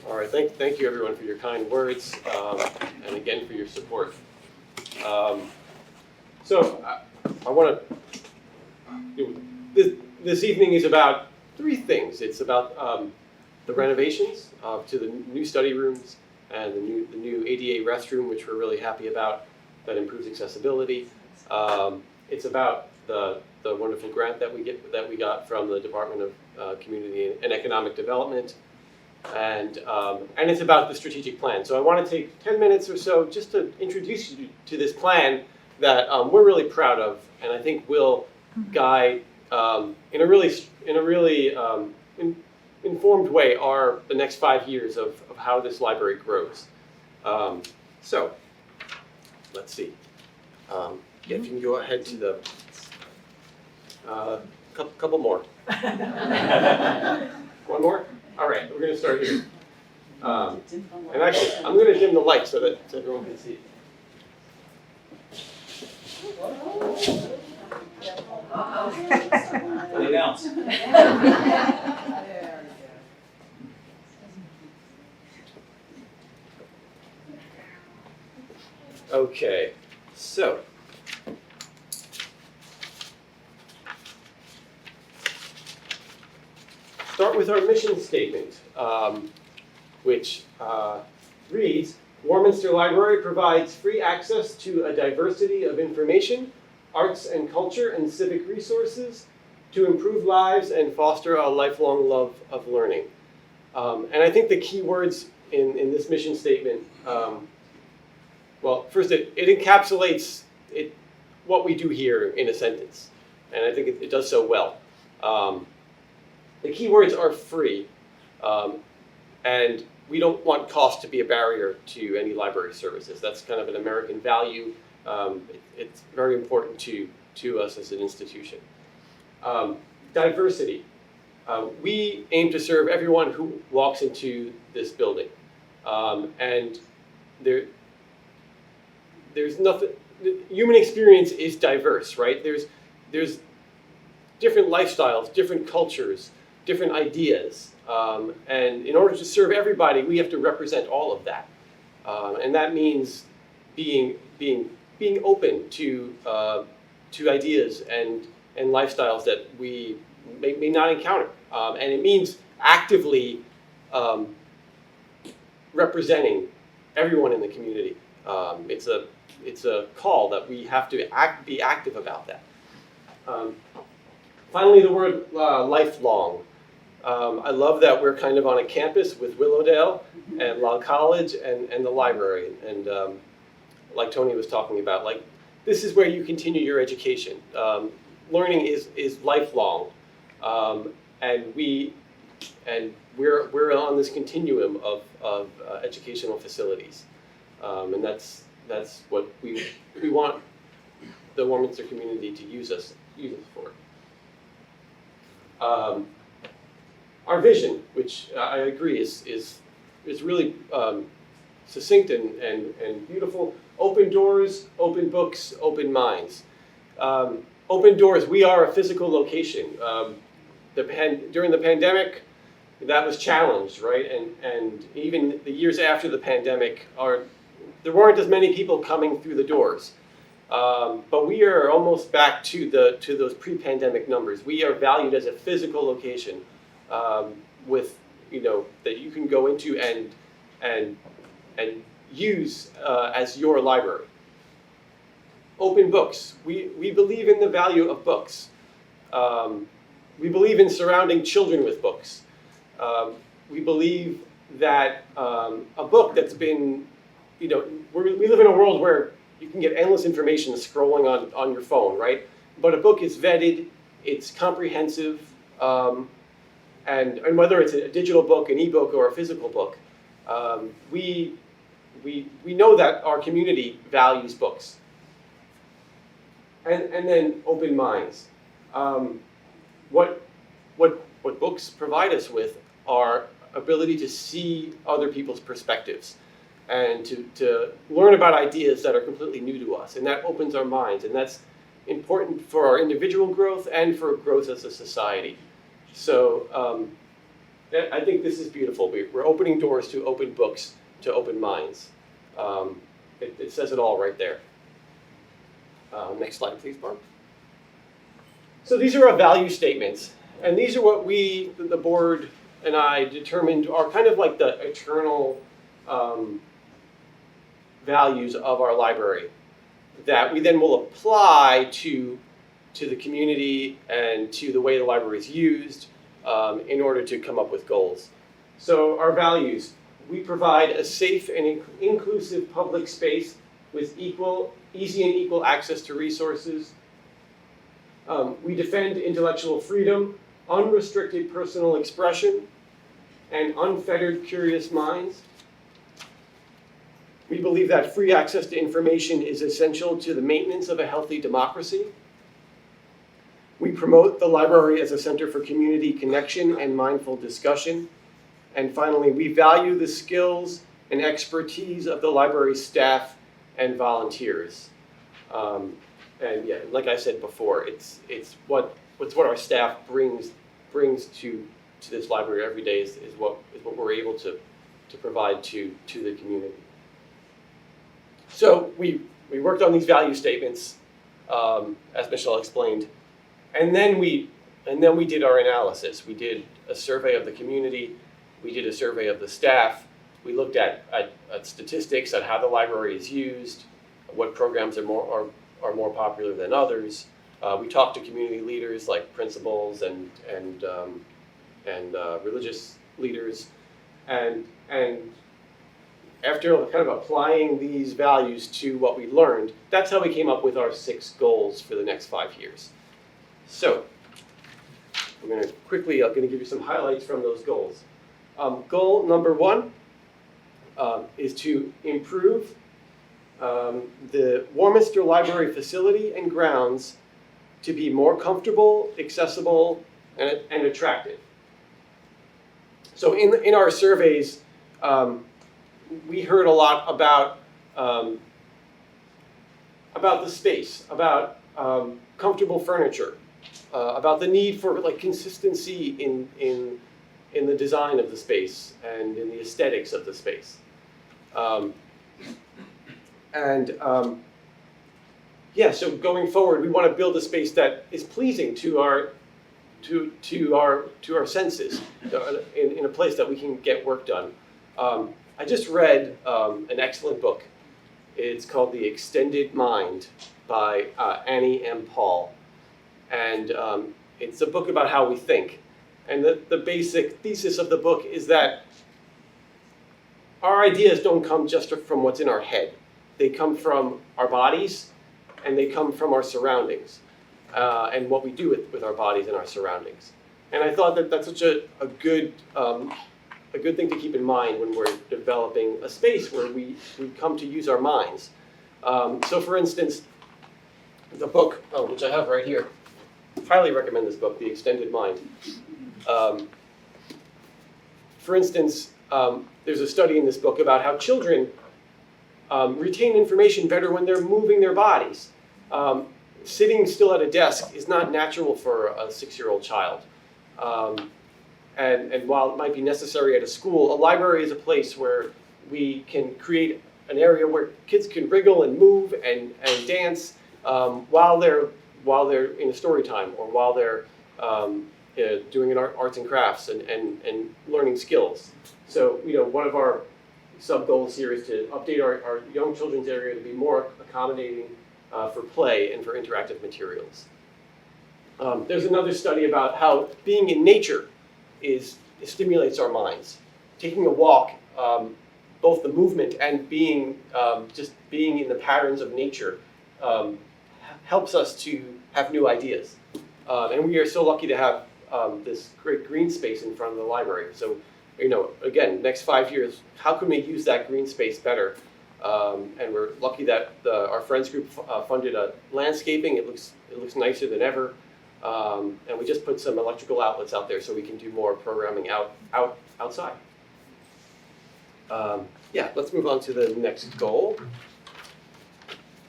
All right, thank you everyone for your kind words, and again for your support. So I want to, this evening is about three things. It's about the renovations to the new study rooms and the new ADA restroom, which we're really happy about, that improves accessibility. It's about the wonderful grant that we got from the Department of Community and Economic Development. And it's about the strategic plan. So I want to take 10 minutes or so just to introduce you to this plan that we're really proud of, and I think will guide in a really informed way the next 5 years of how this library grows. So let's see. If you can go ahead to the couple more. One more. All right, we're going to start here. And actually, I'm going to dim the light so that everyone can see. Lay down. Okay, so. Start with our mission statement, which reads, Warminster Library provides free access to a diversity of information, arts and culture, and civic resources to improve lives and foster a lifelong love of learning. And I think the key words in this mission statement, well, first it encapsulates what we do here in a sentence, and I think it does so well. The key words are free, and we don't want cost to be a barrier to any library services. That's kind of an American value. It's very important to us as an institution. Diversity. We aim to serve everyone who walks into this building. And there's nothing, human experience is diverse, right? There's different lifestyles, different cultures, different ideas, and in order to serve everybody, we have to represent all of that, and that means being open to ideas and lifestyles that we may not encounter, and it means actively representing everyone in the community. It's a call that we have to be active about that. Finally, the word lifelong. I love that we're kind of on a campus with Willowdale and Law College and the library. And like Tony was talking about, like this is where you continue your education. Learning is lifelong, and we're on this continuum of educational facilities, and that's what we want the Warminster community to use us for. Our vision, which I agree is really succinct and beautiful. Open doors, open books, open minds. Open doors, we are a physical location. During the pandemic, that was challenged, right? And even the years after the pandemic, there weren't as many people coming through the doors. But we are almost back to those pre-pandemic numbers. We are valued as a physical location with that you can go into and use as your library. Open books. We believe in the value of books. We believe in surrounding children with books. We believe that a book that's been, we live in a world where you can get endless information scrolling on your phone, right? But a book is vetted, it's comprehensive, and whether it's a digital book, an ebook, or a physical book, we know that our community values books. And then open minds. What books provide us with are ability to see other people's perspectives and to learn about ideas that are completely new to us, and that opens our minds, and that's important for our individual growth and for growth as a society. So I think this is beautiful. We're opening doors to open books, to open minds. It says it all right there. Next slide, please, Barb. So these are our value statements. And these are what we, the board and I, determined are kind of like the eternal values of our library that we then will apply to the community and to the way the library is used in order to come up with goals. So our values: we provide a safe and inclusive public space with easy and equal access to resources. We defend intellectual freedom, unrestricted personal expression, and unfettered curious minds. We believe that free access to information is essential to the maintenance of a healthy democracy. We promote the library as a center for community connection and mindful discussion. And finally, we value the skills and expertise of the library staff and volunteers. And yeah, like I said before, it's what our staff brings to this library every day is what we're able to provide to the community. So we worked on these value statements, as Michelle explained, and then we did our analysis. We did a survey of the community. We did a survey of the staff. We looked at statistics on how the library is used, what programs are more popular than others. We talked to community leaders like principals and religious leaders, and after kind of applying these values to what we learned, that's how we came up with our 6 goals for the next 5 years. So I'm going to give you some highlights from those goals. Goal number 1 is to improve the Warminster Library facility and grounds to be more comfortable, accessible, and attractive. So in our surveys, we heard a lot about the space, about comfortable furniture, about the need for consistency in the design of the space and in the aesthetics of the space. So going forward, we want to build a space that is pleasing to our senses, in a place that we can get work done. I just read an excellent book. It's called The Extended Mind by Annie M. Paul. And it's a book about how we think. And the basic thesis of the book is that our ideas don't come just from what's in our head. They come from our bodies, and they come from our surroundings, and what we do with our bodies and our surroundings. And I thought that that's such a good thing to keep in mind when we're developing a space where we come to use our minds. So for instance, the book, which I have right here, highly recommend this book, The Extended Mind. For instance, there's a study in this book about how children retain information better when they're moving their bodies. Sitting still at a desk is not natural for a 6-year-old child. And while it might be necessary at a school, a library is a place where we can create an area where kids can wriggle and move and dance while they're in a story time, or while they're doing an arts and crafts and learning skills. So one of our sub-goals here is to update our young children's area to be more accommodating for play and for interactive materials. There's another study about how being in nature stimulates our minds. Taking a walk, both the movement and just being in the patterns of nature, helps us to have new ideas. And we are so lucky to have this great green space in front of the library. So, again, next 5 years, how can we use that green space better? And we're lucky that our Friends group funded a landscaping. It looks nicer than ever. And we just put some electrical outlets out there so we can do more programming outside. Let's move on to the next goal.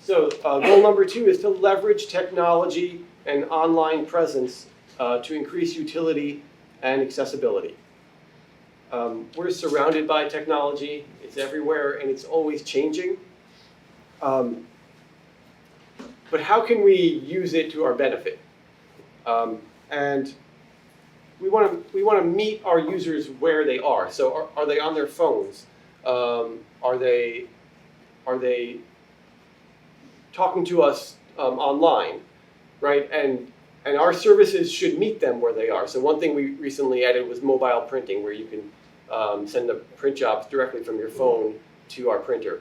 So goal number 2 is to leverage technology and online presence to increase utility and accessibility. We're surrounded by technology. It's everywhere, and it's always changing. But how can we use it to our benefit? And we want to meet our users where they are. So are they on their phones? Are they talking to us online, right? And our services should meet them where they are. So one thing we recently added was mobile printing, where you can send the print jobs directly from your phone to our printer.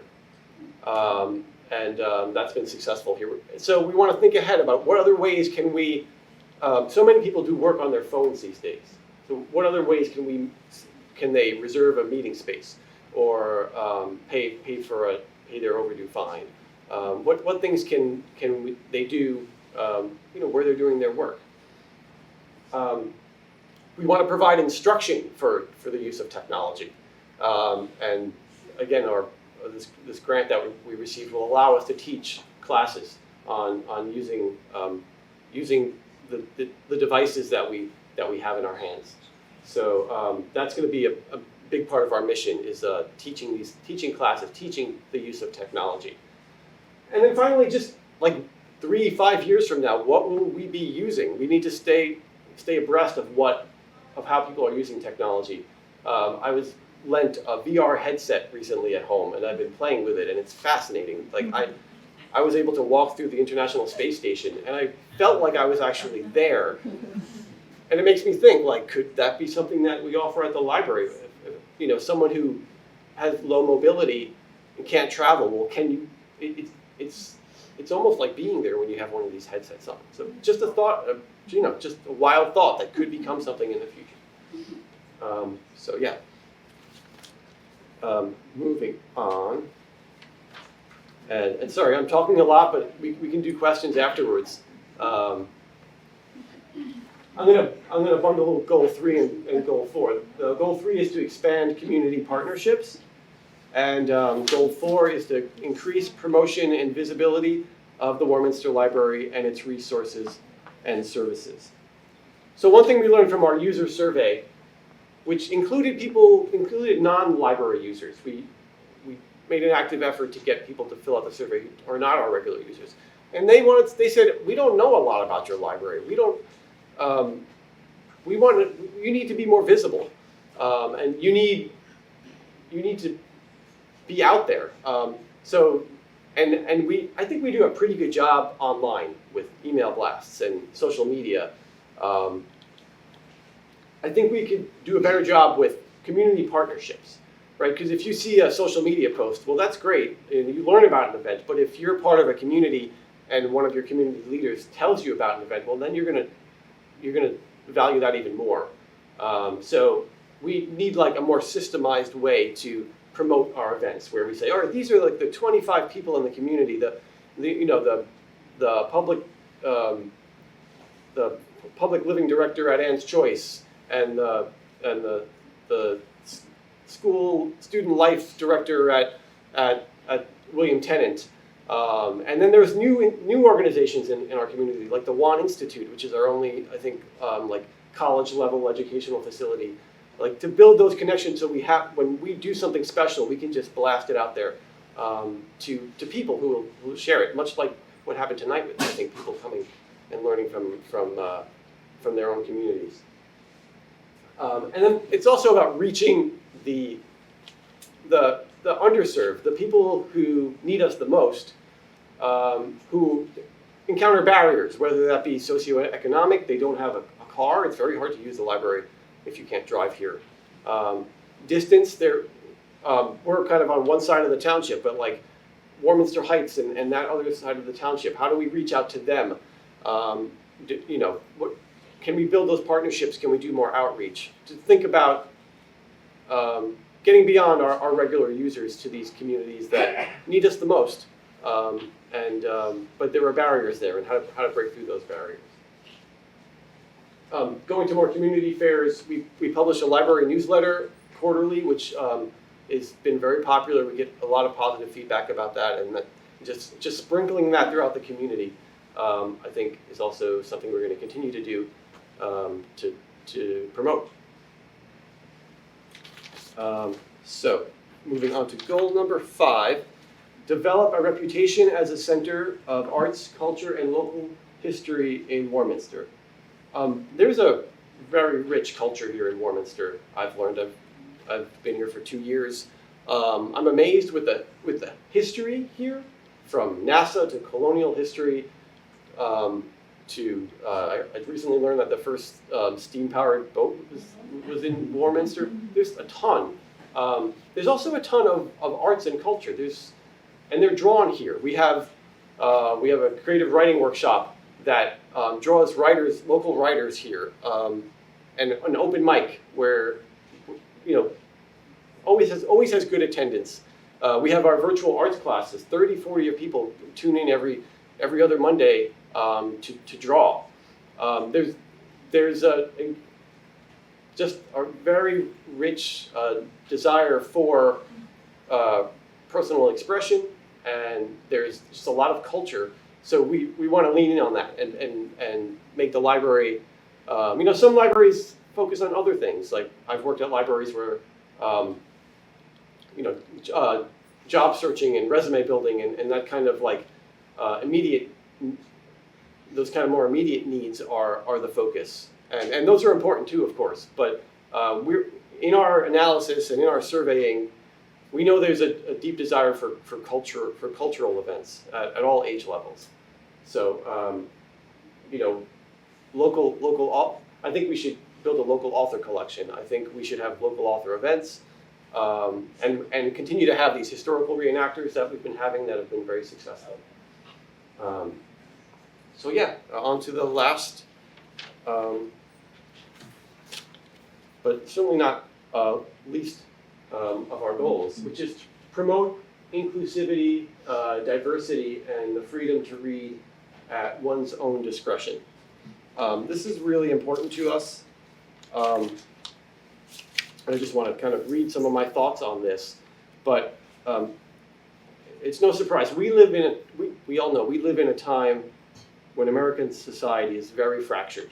And that's been successful here. So we want to think ahead about what other ways can we, so many people do work on their phones these days. So what other ways can they reserve a meeting space or pay their overdue fine? What things can they do, where they're doing their work? We want to provide instruction for the use of technology. And again, this grant that we received will allow us to teach classes on using the devices that we have in our hands. So that's going to be a big part of our mission, is teaching classes, teaching the use of technology. And then finally, just like 3-5 years from now, what will we be using? We need to stay abreast of how people are using technology. I was lent a VR headset recently at home, and I've been playing with it, and it's fascinating. Like I was able to walk through the International Space Station, and I felt like I was actually there. And it makes me think, like, could that be something that we offer at the library? Someone who has low mobility and can't travel, well, can you? It's almost like being there when you have one of these headsets on. So just a thought, just a wild thought that could become something in the future. So yeah. Moving on. And sorry, I'm talking a lot, but we can do questions afterwards. I'm gonna bundle goal 3 and goal 4. The goal 3 is to expand community partnerships, and goal 4 is to increase promotion and visibility of the Warminster Library and its resources and services. So one thing we learned from our user survey, which included non-library users. We made an active effort to get people to fill out the survey who are not our regular users. And they said, we don't know a lot about your library. You need to be more visible. And you need to be out there. I think we do a pretty good job online with email blasts and social media. I think we could do a better job with community partnerships, right? Because if you see a social media post, well, that's great, and you learn about an event. But if you're part of a community and one of your community leaders tells you about an event, well, then you're gonna value that even more. So we need like a more systemized way to promote our events, where we say, all right, these are like the 25 people in the community, the public living director at Ann's Choice, and the school student life director at William Tennant. And then there's new organizations in our community, like the Wan Institute, which is our only, I think, like college level educational facility. Like to build those connections, so when we do something special, we can just blast it out there to people who will share it. Much like what happened tonight with, I think, people coming and learning from their own communities. And then it's also about reaching the underserved, the people who need us the most, who encounter barriers, whether that be socioeconomic, they don't have a car, it's very hard to use the library if you can't drive here. Distance, we're kind of on one side of the township, but like Warminster Heights and that other side of the township, how do we reach out to them? Can we build those partnerships? Can we do more outreach? To think about getting beyond our regular users to these communities that need us the most. But there are barriers there, and how to break through those barriers. Going to more community fairs, we publish a library newsletter quarterly, which has been very popular. We get a lot of positive feedback about that, and that just sprinkling that throughout the community, I think, is also something we're going to continue to do to promote. So, moving on to goal number 5, develop a reputation as a center of arts, culture, and local history in Warminster. There's a very rich culture here in Warminster. I've learned. I've been here for 2 years. I'm amazed with the history here, from NASA to colonial history. I recently learned that the first steam-powered boat was in Warminster. There's a ton. There's also a ton of arts and culture. And they're drawn here. We have a creative writing workshop that draws local writers here, and an open mic where, always has good attendance. We have our virtual arts classes. 30, 40 of people tune in every other Monday to draw. There's just a very rich desire for personal expression, and there's just a lot of culture. So we want to lean in on that and make the library. Some libraries focus on other things. Like I've worked at libraries where job searching and resume building and that kind of like those kind of more immediate needs are the focus. And those are important too, of course. But we're in our analysis and in our surveying, we know there's a deep desire for cultural events at all age levels. So local. I think we should build a local author collection. I think we should have local author events, and continue to have these historical reenactors that we've been having that have been very successful. So yeah, on to the last, but certainly not least of our goals, which is to promote inclusivity, diversity, and the freedom to read at one's own discretion. This is really important to us. And I just want to kind of read some of my thoughts on this, but it's no surprise. We all know we live in a time when American society is very fractured,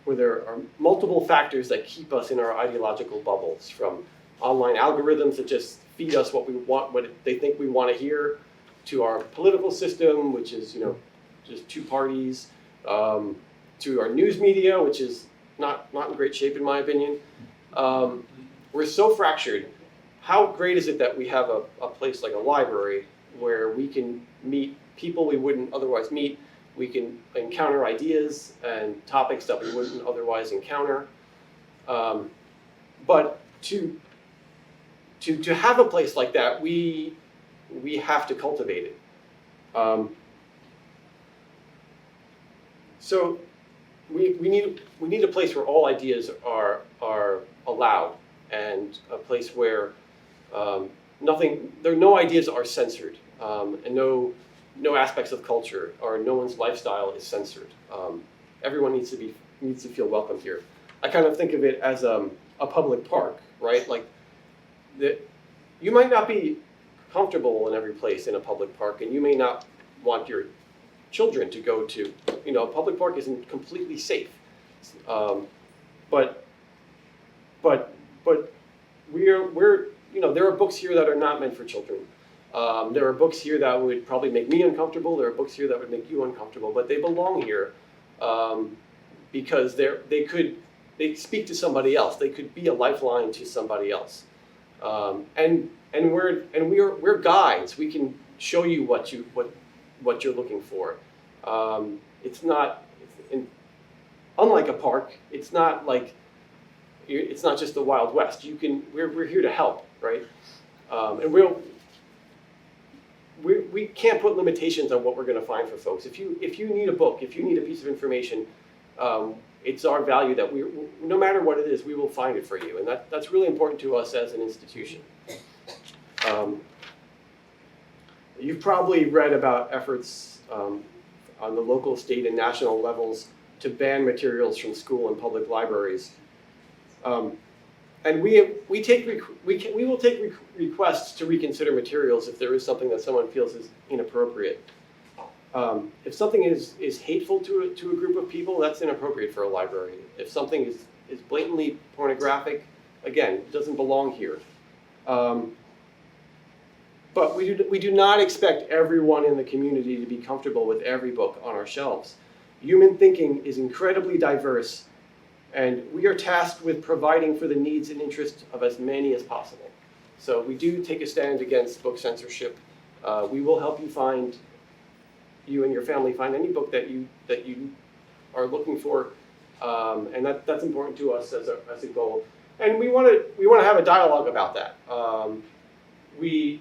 where there are multiple factors that keep us in our ideological bubbles, from online algorithms that just feed us what we want, what they think we want to hear, to our political system, which is just two parties, to our news media, which is not in great shape in my opinion. We're so fractured. How great is it that we have a place like a library where we can meet people we wouldn't otherwise meet. We can encounter ideas and topics that we wouldn't otherwise encounter. But to have a place like that, we have to cultivate it. So we need a place where all ideas are allowed, and a place where no ideas are censored, and no aspects of culture or no one's lifestyle is censored. Everyone needs to feel welcome here. I kind of think of it as a public park, right? Like you might not be comfortable in every place in a public park, and you may not want your children to go to. A public park isn't completely safe, but we're there are books here that are not meant for children. There are books here that would probably make me uncomfortable. There are books here that would make you uncomfortable, but they belong here because they speak to somebody else. They could be a lifeline to somebody else, and we're guides. We can show you what you're looking for. Unlike a park. It's not just the Wild West. We're here to help, right? And we can't put limitations on what we're going to find for folks. If you need a book, if you need a piece of information, it's our value that no matter what it is, we will find it for you, and that's really important to us as an institution. You've probably read about efforts on the local, state, and national levels to ban materials from school and public libraries. And we will take requests to reconsider materials if there is something that someone feels is inappropriate. If something is hateful to a group of people, that's inappropriate for a library. If something is blatantly pornographic, Again, it doesn't belong here. But we do not expect everyone in the community to be comfortable with every book on our shelves. Human thinking is incredibly diverse, and we are tasked with providing for the needs and interests of as many as possible. So we do take a stand against book censorship. We will help you and your family find any book that you are looking for, and that's important to us as a goal. And we want to have a dialogue about that. We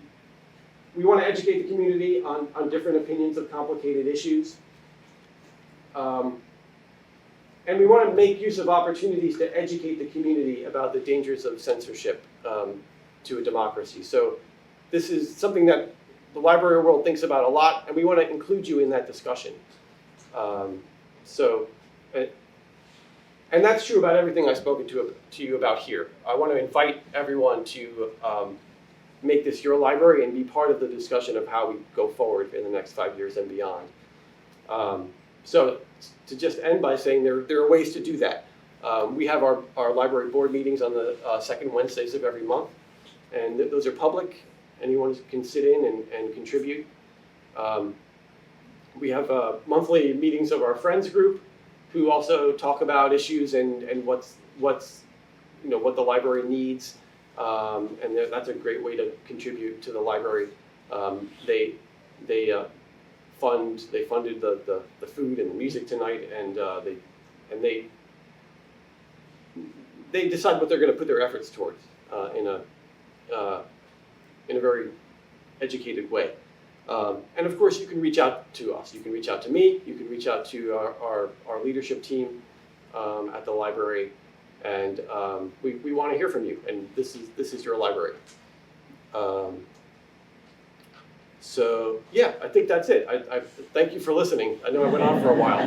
want to educate the community on different opinions of complicated issues. And we want to make use of opportunities to educate the community about the dangers of censorship to a democracy. So this is something that the library world thinks about a lot, and we want to include you in that discussion. And that's true about everything I've spoken to you about here. I want to invite everyone to make this your library and be part of the discussion of how we go forward in the next 5 years and beyond. So to just end by saying there are ways to do that. We have our library board meetings on the second Wednesdays of every month, and those are public. Anyone can sit in and contribute. We have monthly meetings of our friends group, who also talk about issues and what the library needs, and that's a great way to contribute to the library. They funded the food and the music tonight, and they decide what they're going to put their efforts towards in a very educated way. And of course, you can reach out to us. You can reach out to me. You can reach out to our leadership team at the library, and we want to hear from you. And this is your library. So yeah, I think that's it. I thank you for listening. I know I went on for a while.